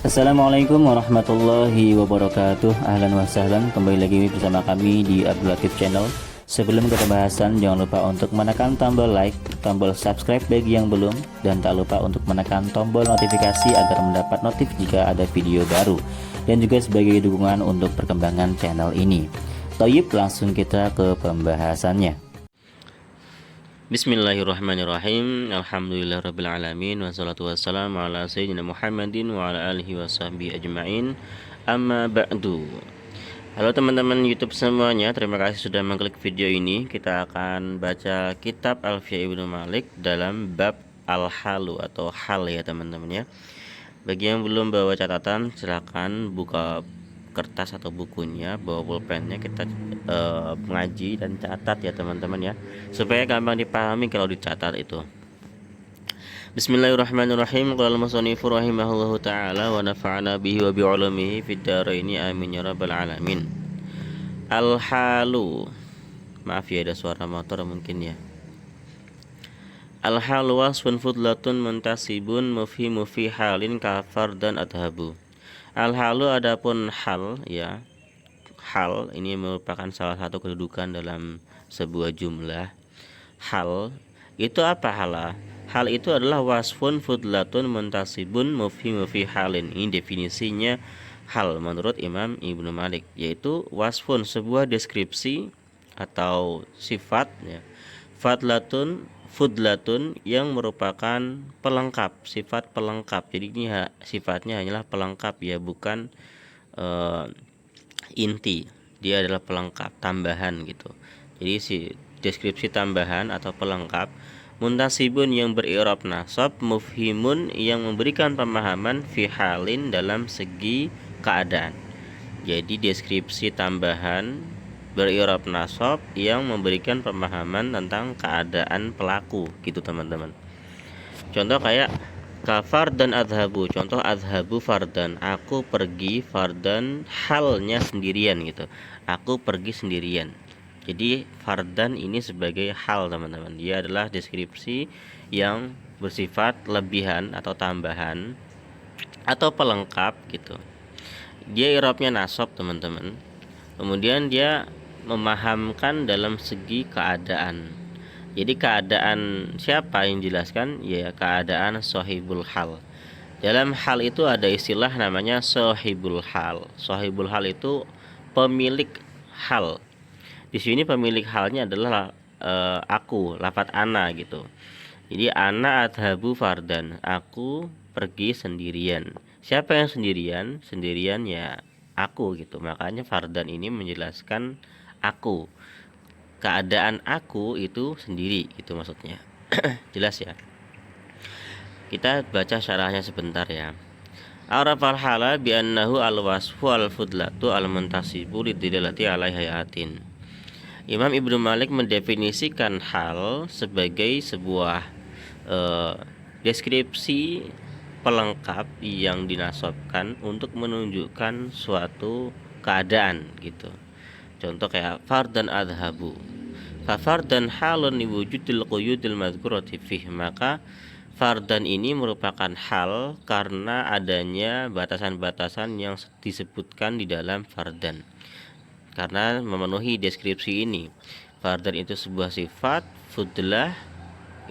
Assalamualaikum warahmatullahi wabarakatuh. Ahlan wa sahlan, kembali lagi bersama kami di Abdul Latif Channel. Sebelum ke pembahasan, jangan lupa untuk menekan tombol like, tombol subscribe bagi yang belum, dan tak lupa untuk menekan tombol notifikasi agar mendapat notif jika ada video baru, dan juga sebagai dukungan untuk perkembangan channel ini. Toyib, langsung kita ke pembahasannya. Bismillahirrahmanirrahim. Alhamdulillahirrabbilalamin. Wassalatu wassalamu ala sayyidina Muhammadin wa ala alihi wa sahbihi ajma'in. Amma ba'du. Halo teman-teman YouTube semuanya, terima kasih sudah mengklik video ini. Kita akan baca kitab Alfiah Ibnu Malik dalam bab al-halu atau hal ya teman-teman ya. Bagi yang belum bawa catatan, silakan buka kertas atau bukunya, bawa pulpennya, kita mengaji dan catat ya teman-teman ya, supaya gampang dipahami kalau dicatat itu. Bismillahirrahmanirrahim. Qala al-musannifu rahimahullahu taala wa nafa'ana bihi wa bi 'ulumihi fid dharaini amin ya rabbal alamin. Al-halu, maaf ya ada suara motor mungkin ya. Al-halu wasfun fudlatun muntasibun mufhimu fi halin kafar dan adhabu. Al-halu adapun hal ya, hal ini merupakan salah satu kedudukan dalam sebuah jumlah. Hal itu apa hala? Hal itu adalah wasfun fudlatun muntasibun mufhimu fi halin. Ini definisinya hal menurut Imam Ibnu Malik, yaitu wasfun sebuah deskripsi atau sifat ya. Fudlatun yang merupakan pelengkap, sifat pelengkap. Jadi ini sifatnya hanyalah pelengkap ya, bukan inti. Dia adalah pelengkap, tambahan gitu. Jadi si deskripsi tambahan atau pelengkap. Muntasibun yang beri'rab nasab, mufhimun yang memberikan pemahaman, fi halin dalam segi keadaan. Jadi deskripsi tambahan beri'rab nasab yang memberikan pemahaman tentang keadaan pelaku gitu teman-teman. Contoh kayak kafar dan adhabu. Contoh adhabu fardan, aku pergi, fardan halnya sendirian gitu. Aku pergi sendirian. Jadi fardan ini sebagai hal teman-teman. Dia adalah deskripsi yang bersifat lebihan atau tambahan atau pelengkap gitu. Dia i'rabnya nasab teman-teman. Kemudian dia memahamkan dalam segi keadaan. Jadi keadaan siapa yang dijelaskan? Ya keadaan sahibul hal. Dalam hal itu ada istilah namanya sahibul hal. Sahibul hal itu pemilik hal. Di sini pemilik halnya adalah aku, lafadz ana gitu. Jadi ana adhabu fardan, aku pergi sendirian. Siapa yang sendirian? Sendirian ya aku gitu. Makanya fardan ini menjelaskan aku, keadaan aku itu sendiri gitu maksudnya. Jelas ya. Kita baca syarahnya sebentar ya. Arafal hala bi annahu al-wasfu al-fudlatu al-muntasibu lidilalati ala hayatin. Imam Ibnu Malik mendefinisikan hal sebagai sebuah deskripsi pelengkap yang dinasabkan untuk menunjukkan suatu keadaan gitu. Contoh kayak fardan adhabu. Fa fardan halun liwujudil quyudil mazkurati fih. Maka fardan ini merupakan hal karena adanya batasan-batasan yang disebutkan di dalam fardan. Karena memenuhi deskripsi ini. Fardan itu sebuah sifat, fudlah,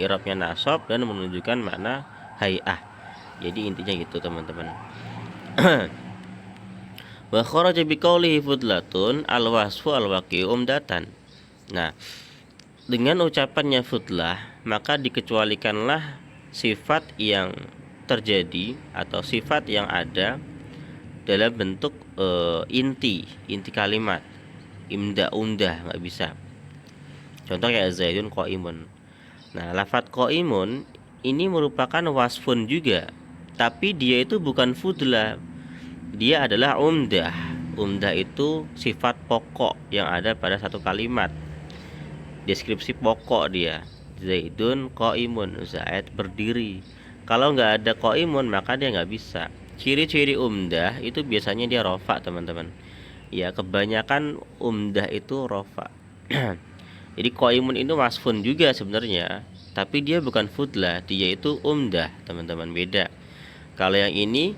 i'rabnya nasab dan menunjukkan makna hay'ah. Jadi intinya gitu teman-teman. Wa kharaja biqaulihi fudlatun al-wasfu al-waqi'u umdatan. Nah, dengan ucapannya fudlah, maka dikecualikanlah sifat yang terjadi atau sifat yang ada dalam bentuk inti kalimat. Umdah nggak bisa. Contoh kayak Zaidun qaimun. Nah, lafadz qaimun ini merupakan wasfun juga, tapi dia itu bukan fudlah. Dia adalah umdah. Umdah itu sifat pokok yang ada pada satu kalimat. Deskripsi pokok dia. Zaidun qaimun, Zaid berdiri. Kalau nggak ada qaimun maka dia nggak bisa. Ciri-ciri umdah itu biasanya dia rofa teman-teman. Ya kebanyakan umdah itu rofa. Jadi qaimun itu wasfun juga sebenarnya, tapi dia bukan fudlah, dia itu umdah teman-teman, beda. Kalau yang ini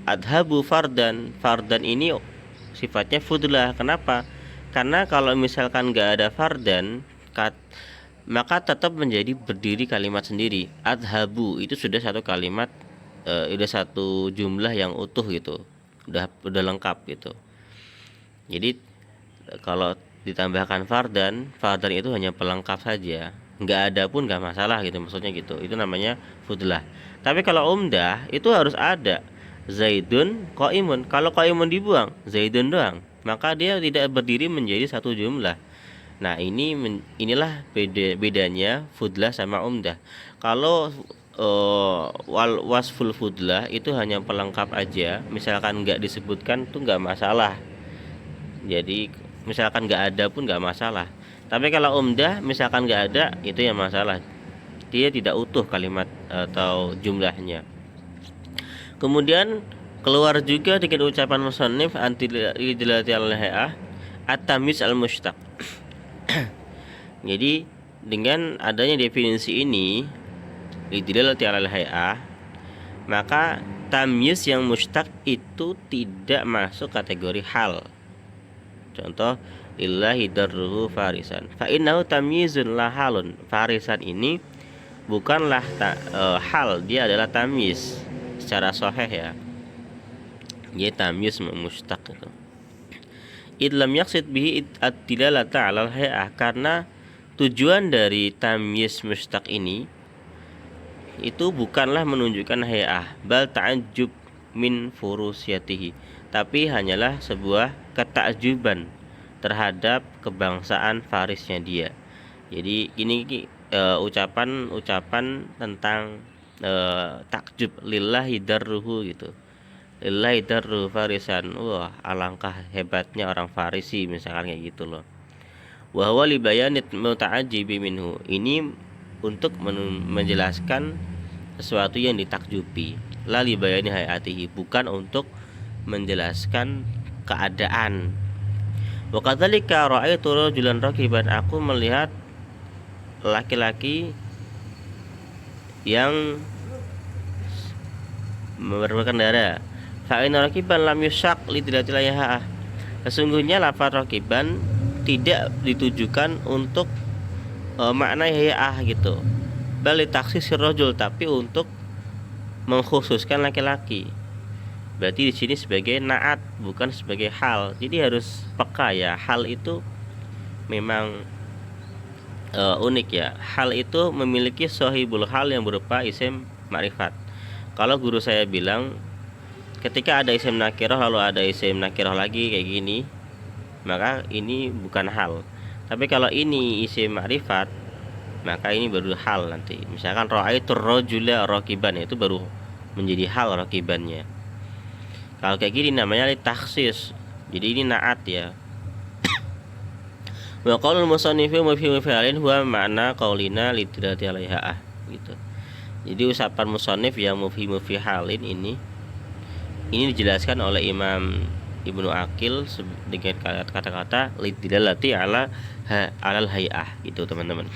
Adhabu fardan. Fardan ini sifatnya fudlah. Kenapa? Karena kalau misalkan nggak ada fardan, maka tetap menjadi berdiri kalimat sendiri. Adhabu itu sudah satu kalimat, udah satu jumlah yang utuh gitu, udah lengkap gitu. Jadi kalau ditambahkan fardan, fardan itu hanya pelengkap saja, nggak ada pun nggak masalah gitu, maksudnya gitu. Itu namanya fudlah. Tapi kalau umdah itu harus ada zaidun qaimun. Kalau qaimun dibuang, zaidun doang, maka dia tidak berdiri menjadi satu jumlah. Nah, inilah bedanya fudlah sama umdah. Kalau wasful fudlah itu hanya pelengkap aja, misalkan nggak disebutkan tuh nggak masalah. Jadi misalkan nggak ada pun nggak masalah. Tapi kalau umdah misalkan nggak ada, itu yang masalah. Dia tidak utuh kalimat atau jumlahnya. Kemudian keluar juga dengan ucapan musannif anti-idlati al-hay'ah at-tamyiz al-mushtaq. Jadi dengan adanya definisi ini idlati al-hay'ah, maka tamyiz yang mushtaq itu tidak masuk kategori hal. Contoh, lillahi darruhu farisan. Fa innahu tamyizun la halun. Farisan ini bukanlah hal, dia adalah tamyiz secara sahih ya. Dia tamyiz mushtaq itu. Idlam yaqsid bihi ad-dilalata 'alal hay'ah, karena tujuan dari tamyiz mushtaq ini itu bukanlah menunjukkan hay'ah, bal ta'ajjub min furusyatihi, tapi hanyalah sebuah ketakjuban terhadap kebangsaan Farisnya dia. Jadi ini ucapan tentang takjub, lillahi darruhu gitu, lillahi darruhu farisan. Wah, alangkah hebatnya orang Farisi, misalkan kayak gitu loh. Wa huwa li bayanit muta'ajjibi minhu. Ini untuk menjelaskan sesuatu yang ditakjubi. La li bayani hayatihi, bukan untuk menjelaskan keadaan. Wa kadzalika ra'aitu rajulan rakiban, aku melihat laki-laki yang berkendara. Fa inna rakiban lam yushaq li dilatil hay'ah. Sesungguhnya lafaz rakiban tidak ditujukan untuk makna hay'ah gitu. Bal li takhsisir rajul, tapi untuk mengkhususkan laki-laki. Berarti di sini sebagai naat, bukan sebagai hal. Jadi harus peka ya, hal itu memang unik ya. Hal itu memiliki sahibul hal yang berupa isim ma'rifat. Kalau guru saya bilang ketika ada isim nakirah lalu ada isim nakirah lagi kayak gini, maka ini bukan hal. Tapi kalau ini isim ma'rifat, maka ini baru hal nanti. Misalkan ra'aitur rajula rakiban, itu baru menjadi hal rakibannya. Kalau kayak gini namanya takhsis. Jadi ini naat ya. Wa qaulul musannifi mufhimu fi'alin huwa ma'na qaulina lidrati 'alaiha gitu. Jadi ucapan musannif yang mufhimu fi halin ini dijelaskan oleh Imam Ibnu Aqil dengan kata-kata lidrati 'alal hay'ah gitu teman-teman.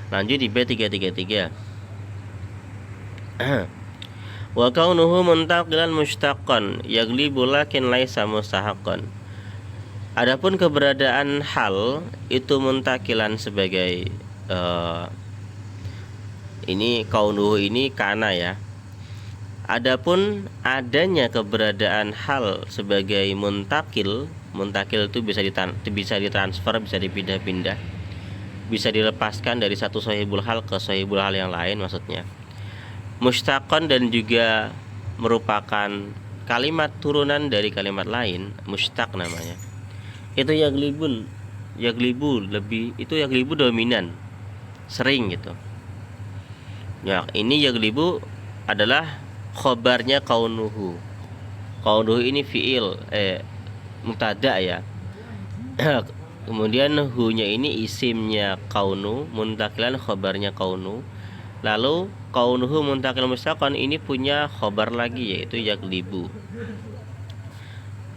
Lanjut di B333. Wa kaunuhu muntaqilan mushtaqqan yaglibu lakin laisa mustahaqqan. Adapun keberadaan hal itu muntakilan sebagai ini kaunuhu ini kana ya. Adapun adanya keberadaan hal sebagai muntakil itu bisa ditransfer, bisa dipindah-pindah, bisa dilepaskan dari satu sahibul hal ke sahibul hal yang lain maksudnya. Mushtaqan dan juga merupakan kalimat turunan dari kalimat lain, mushtaq namanya. Itu yaglibu lebih, itu yaglibu dominan, sering gitu. Ya, ini yaglibu adalah khobarnya kaunuhu. Kaunuhu ini fiil mubtada ya. Kemudian hu-nya ini isimnya kaunu, muntakilan khobarnya kaunu. Lalu kaunuhu muntakil mustaqan ini punya khobar lagi yaitu yaglibu.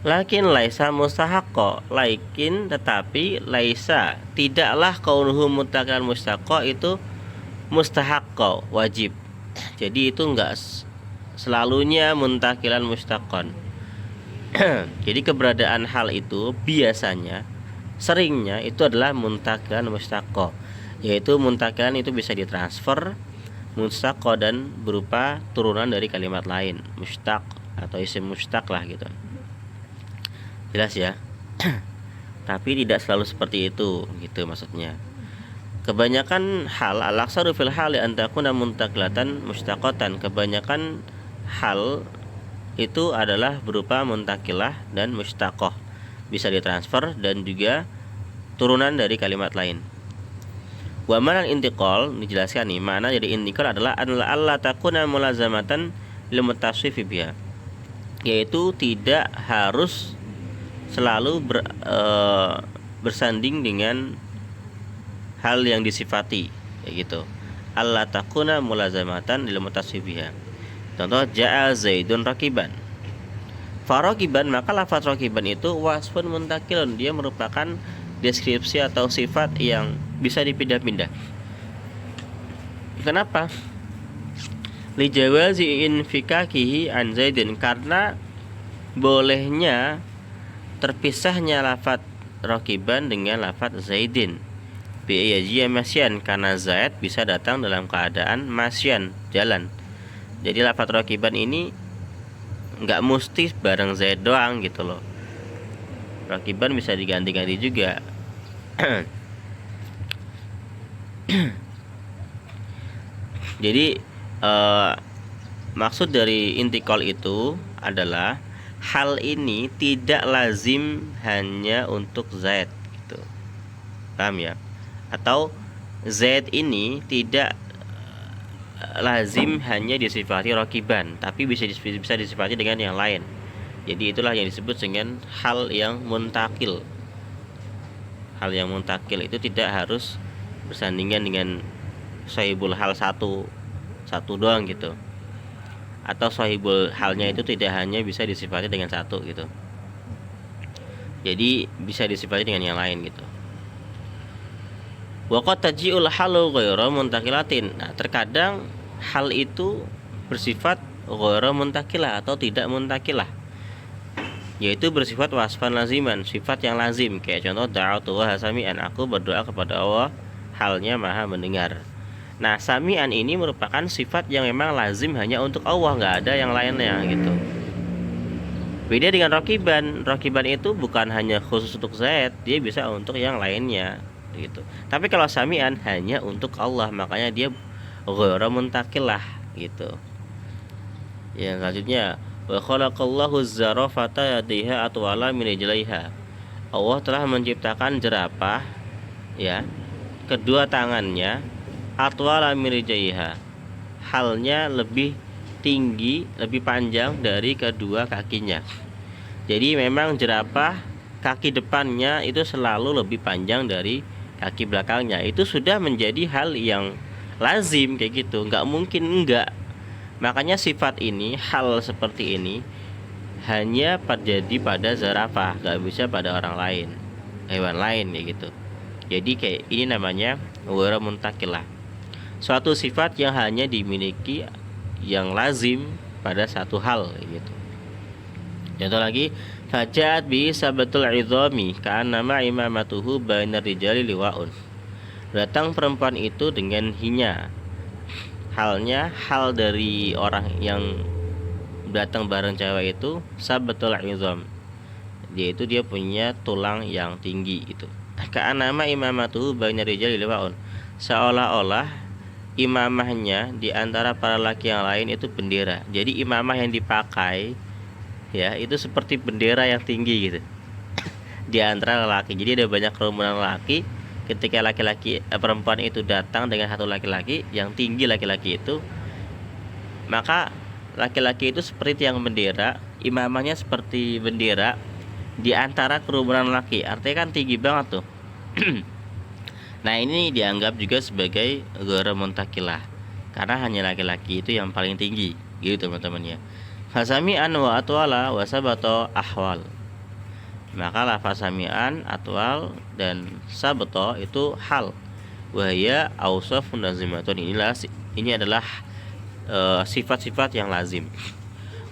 Lakin laisa mustahaqqa, lakin tetapi laisa tidaklah kaunuhu muntakil mustaqqa itu mustahaqqa, wajib. Jadi itu enggak selalunya muntakilan mustaqon. Jadi keberadaan hal itu biasanya, seringnya itu adalah muntakilan mustaqo, yaitu muntakilan itu bisa ditransfer mustaqo dan berupa turunan dari kalimat lain, mustaq atau isim mustaq lah gitu. Jelas ya? Tapi tidak selalu seperti itu gitu maksudnya. Kebanyakan hal al-aksaru fil hali an takuna muntakilatan mustaqatan. Kebanyakan hal itu adalah berupa muntakilah dan mustaqoh, bisa ditransfer dan juga turunan dari kalimat lain. Wa manal intiqal, dijelaskan nih, mana jadi intiqal adalah alla takuna mulazamatan lil mutasawwif biha, yaitu tidak harus selalu bersanding dengan hal yang disifati, kayak gitu. Alla takuna mulazamatan lil mutasawwif biha. Contoh, ja'a zaidun rakiban. Farakiban, maka lafaz rakiban itu wasfun muntakilun, dia merupakan deskripsi atau sifat yang bisa dipindah-pindah. Kenapa? Li jawazi infikakihi an zaidin, karena bolehnya terpisahnya lafaz rakiban dengan lafaz zaidin. Bi'ayji masyan, karena zaid bisa datang dalam keadaan masyan, jalan. Jadi lafaz rakiban ini nggak mesti bareng zaid doang gitu loh. Rakiban bisa diganti-ganti juga. Jadi maksud dari intikal itu adalah hal ini tidak lazim hanya untuk zaid gitu. Paham ya? Atau zaid ini tidak lazim hanya disifati rakiban, tapi bisa disifati dengan yang lain. Jadi itulah yang disebut dengan hal yang muntakil. Hal yang muntakil itu tidak harus bersandingan dengan sahibul hal satu doang gitu. Atau sahibul halnya itu tidak hanya bisa disifati dengan satu gitu. Jadi bisa disifati dengan yang lain gitu. Wa qad taji'ul halu ghairu muntakilatin. Nah, terkadang hal itu bersifat ghairu muntakilah atau tidak muntakilah, yaitu bersifat wasfan laziman, sifat yang lazim. Kayak contoh, da'atu wa sami'an, aku berdoa kepada Allah halnya maha mendengar. Nah, sami'an ini merupakan sifat yang memang lazim hanya untuk Allah, nggak ada yang lainnya gitu. Beda dengan rakiban. Rakiban itu bukan hanya khusus untuk zaid, dia bisa untuk yang lainnya gitu. Tapi kalau sami'an hanya untuk Allah, makanya dia ghairu muntakilah gitu. Yang selanjutnya, wa khalaqallahu zarafata yadiha atwala min rijlaiha. Allah telah menciptakan jerapah ya, kedua tangannya atwala min rijlaiha, halnya lebih tinggi, lebih panjang dari kedua kakinya. Jadi memang jerapah kaki depannya itu selalu lebih panjang dari kaki belakangnya. Itu sudah menjadi hal yang lazim kayak gitu, nggak mungkin enggak. Makanya sifat ini, hal seperti ini hanya terjadi pada zarafah, nggak bisa pada orang lain, hewan lain kayak gitu. Jadi kayak ini namanya ghairu muntakilah, suatu sifat yang hanya dimiliki yang lazim pada satu hal kayak gitu. Contoh lagi, fajat bi sabatul idhami ka'annama imamatuhu bainar rijali liwaun. Datang perempuan itu dengan hinya, halnya hal dari orang yang datang bareng cewek itu sabatul idham, yaitu dia punya tulang yang tinggi itu. Ka'annama imamatuhu bainar rijali liwaun, seolah-olah imamahnya di antara para laki yang lain itu bendera. Jadi imamah yang dipakai ya itu seperti bendera yang tinggi gitu di antara lelaki. Jadi ada banyak kerumunan lelaki, ketika laki-laki perempuan itu datang dengan satu laki-laki yang tinggi, laki-laki itu, maka laki-laki itu seperti tiang bendera, imamahnya seperti bendera di antara kerumunan laki. Artinya kan tinggi banget tuh. Nah, ini dianggap juga sebagai ghairu muntakilah, karena hanya laki-laki itu yang paling tinggi gitu teman-teman ya. Fasami'an wa atwala wa sabato ahwal. Maka lafaz sami'an, atwal dan sabato itu hal. Wahya awsafun lazimatun, ini adalah sifat-sifat yang lazim.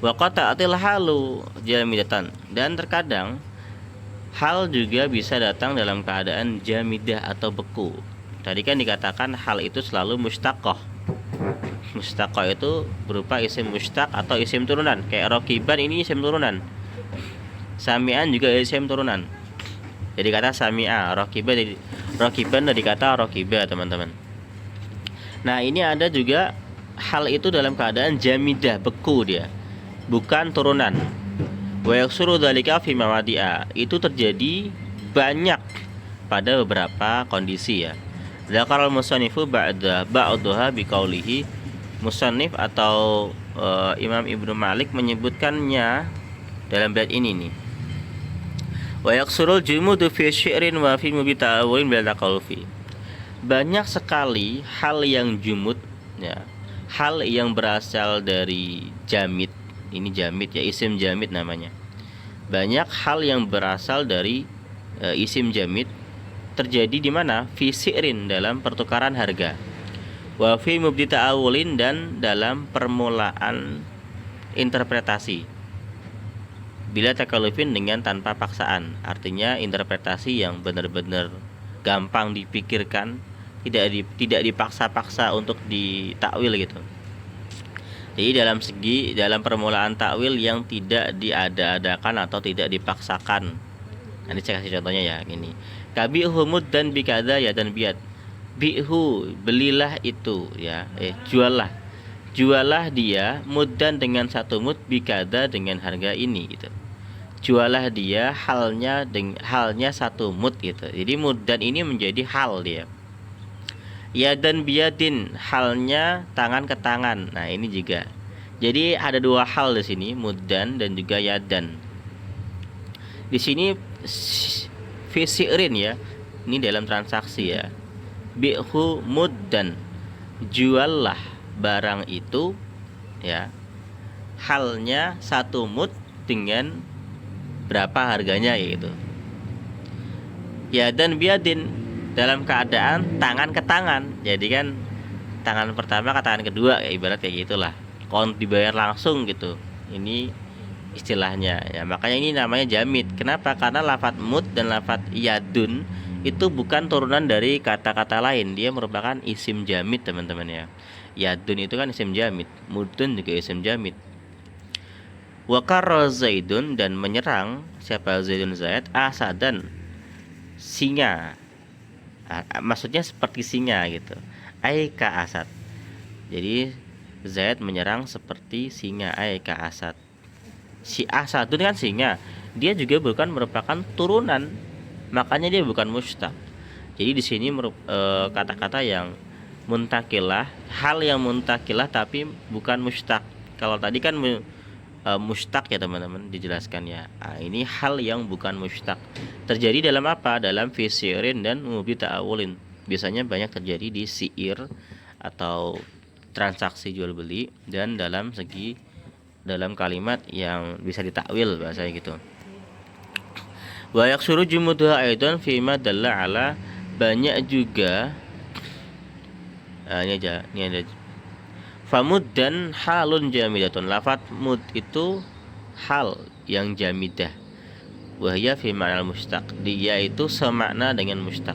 Wa qata'atil halu jamidatan, dan terkadang hal juga bisa datang dalam keadaan jamidah atau beku. Tadi kan dikatakan hal itu selalu mustaqoh. Mustaqoh itu berupa isim mustaq atau isim turunan. Kayak rokiban ini isim turunan. Sami'an juga isim turunan. Jadi kata sami'a, rokiban dari kata rokiba, teman-teman. Nah, ini ada juga hal itu dalam keadaan jamidah, beku dia, bukan turunan. Wa yaksuru dzalika fi mawadi'a, itu terjadi banyak pada beberapa kondisi ya. Dzakaral musannifu ba'daha biqaulihi, musannif atau Imam Ibnu Malik menyebutkannya dalam bait ini nih. Wa yaksurul jumudu fi syi'rin wa fi mubita'awin bil taqawfi. Banyak sekali hal yang jumud ya, hal yang berasal dari jamid. Ini jamid ya, isim jamid namanya. Banyak hal yang berasal dari isim jamid terjadi di mana? Fi syi'rin, dalam pertukaran harga. Wa fi mubtita'awulin, dan dalam permulaan interpretasi. Bila takalufin, dengan tanpa paksaan. Artinya interpretasi yang benar-benar gampang dipikirkan, tidak dipaksa-paksa untuk ditakwil gitu. Jadi dalam permulaan takwil yang tidak diada-adakan atau tidak dipaksakan. Nanti saya kasih contohnya ya, gini. Kabi'hu muddan bikada ya dan biat. Bi'hu, belilah itu ya, jualah dia muddan dengan satu mud, bikada dengan harga ini gitu. Jualah dia halnya satu mud gitu. Jadi muddan ini menjadi hal dia. Ya dan biadin, halnya tangan ke tangan. Nah, ini juga. Jadi ada dua hal di sini, muddan dan juga yadan. Di sini fisirin ya. Ini dalam transaksi ya. Bi'hu muddan. Juallah barang itu ya. Halnya satu mud dengan berapa harganya gitu. Yadan biadin, dalam keadaan tangan ke tangan. Jadi kan tangan pertama ke tangan kedua, ya ibarat kayak gitulah. Kon dibayar langsung gitu. Ini istilahnya ya. Makanya ini namanya jamid. Kenapa? Karena lafadz mud dan lafadz yadun itu bukan turunan dari kata-kata lain. Dia merupakan isim jamid, teman-teman ya. Yadun itu kan isim jamid, mudun juga isim jamid. Wa karra Zaidun, dan menyerang siapa? Zaidun, Zaid, asadan, singa. Maksudnya seperti singa gitu. Aika asad. Jadi Zaid menyerang seperti singa, aika asad. Si asad itu kan singa, dia juga bukan merupakan turunan, makanya dia bukan mustaq. Jadi di sini kata-kata yang muntakilah, hal yang muntakilah tapi bukan mustaq. Kalau tadi kan mustaq ya teman-teman, dijelaskan ya. Ini hal yang bukan mustaq. Terjadi dalam apa? Dalam fi syi'rin dan mubita'awulin. Biasanya banyak terjadi di syi'ir atau transaksi jual beli, dan dalam kalimat yang bisa ditakwil bahasanya gitu. Wa yaksuru jumuduha aidan fi ma dalla ala, banyak juga ini ada famud dan halun jamidatun. Lafaz mud itu hal yang jamidah. Wahya fi ma'nal mustaq, dia itu semakna dengan mustaq.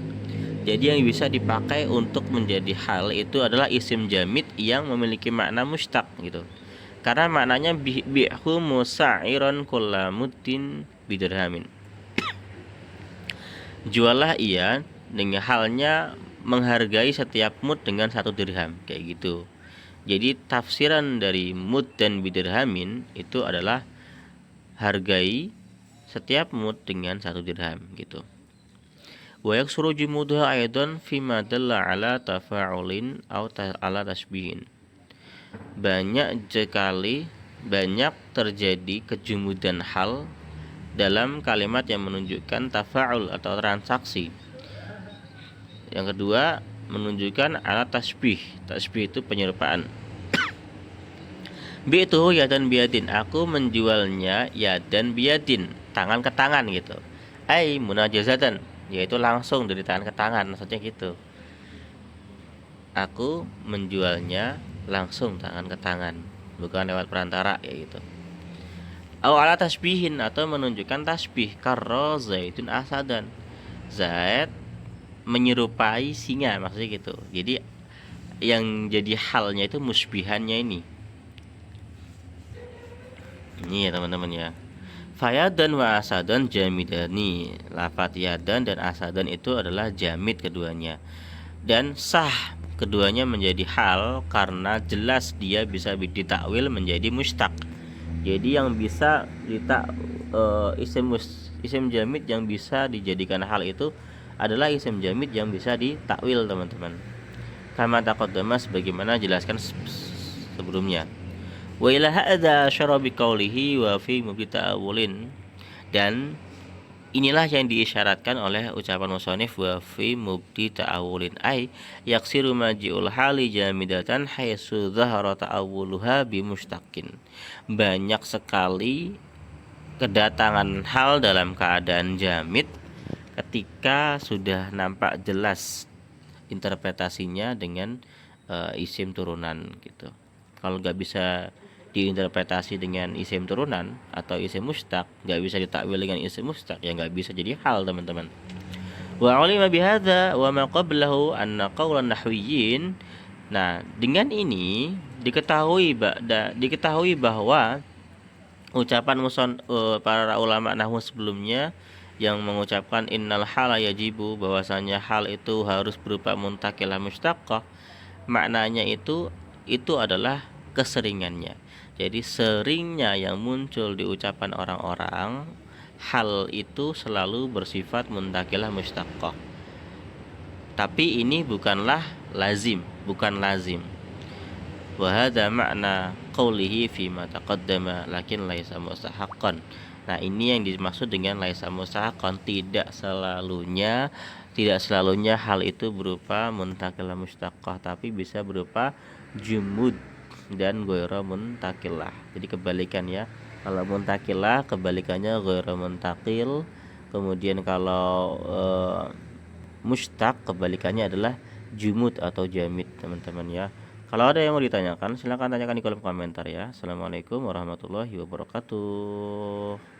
Jadi yang bisa dipakai untuk menjadi hal itu adalah isim jamid yang memiliki makna mustaq gitu. Karena maknanya bi'hu musa'iron kullamuddin bidirhamin. Jualah ia dengan halnya menghargai setiap mud dengan 1 dirham, kayak gitu. Jadi tafsiran dari mud dan bidirhamin itu adalah hargai setiap mud dengan 1 dirham gitu. Wa yaksuru jumuduha aidan fi ma dalla ala tafa'ulin aw ala tasbihin. Banyak terjadi kejumudan hal dalam kalimat yang menunjukkan tafa'ul atau transaksi. Yang kedua, menunjukkan alat tasbih. Tasbih itu penyerupaan. Bi'tuhu yadan biyadin, aku menjualnya yadan biyadin, tangan ke tangan gitu. Ai munajazatan, yaitu langsung dari tangan ke tangan, maksudnya gitu. Aku menjualnya langsung tangan ke tangan, bukan lewat perantara ya gitu. Au ala tasbihin, atau menunjukkan tasbih, karena Zaidun asadan, Zaid menyerupai singa, maksudnya gitu. Jadi yang jadi halnya itu musbihannya ini ya teman-teman ya. Fayadan wa asadan jamidani. Lafat yadan dan asadan itu adalah jamid keduanya. Dan sah keduanya menjadi hal karena jelas dia bisa ditakwil menjadi mustaq. Jadi yang bisa isim jamid yang bisa dijadikan hal itu adalah isim jamid yang bisa ditakwil, teman-teman. Kama taqaddama, sebagaimana jelaskan sebelumnya. Wa ila hadza syara bi qawlihi wa fi mubta'awulin, dan inilah yang diisyaratkan oleh ucapan musannif wa fi mubti ta'awulin, ay yaksiru maji'ul hali jamidatan haitsu dhahara ta'awuluha bi mustaqin. Banyak sekali kedatangan hal dalam keadaan jamid ketika sudah nampak jelas interpretasinya dengan isim turunan gitu. Kalau nggak bisa diinterpretasi dengan isim turunan atau isim mustaq, nggak bisa ditakwil dengan isim mustaq, ya nggak bisa jadi hal, teman-teman. Wa ulima bihadza wa ma qablahu anna qaulan nahwiyyin. Nah, dengan ini diketahui bahwa ucapan para ulama nahwu sebelumnya yang mengucapkan innal hala yajibu, bahwasanya hal itu harus berupa muntakilah mustaqqah, maknanya itu adalah keseringannya. Jadi seringnya yang muncul di ucapan orang-orang, hal itu selalu bersifat muntakilah mustaqqah. Tapi ini bukan lazim. Wa hadza makna qawlihi fi ma taqaddama lakin laisa mustahaqqan. Nah, ini yang dimaksud dengan laisa mustahaqqan, tidak selalunya hal itu berupa muntakilah mustaqqah, tapi bisa berupa jumud dan ghairu muntakilah. Jadi kebalikan ya. Kalau muntakilah kebalikannya ghairu muntakil. Kemudian kalau mustaq kebalikannya adalah jumud atau jamid, teman-teman ya. Kalau ada yang mau ditanyakan, silahkan tanyakan di kolom komentar ya. Assalamualaikum warahmatullahi wabarakatuh.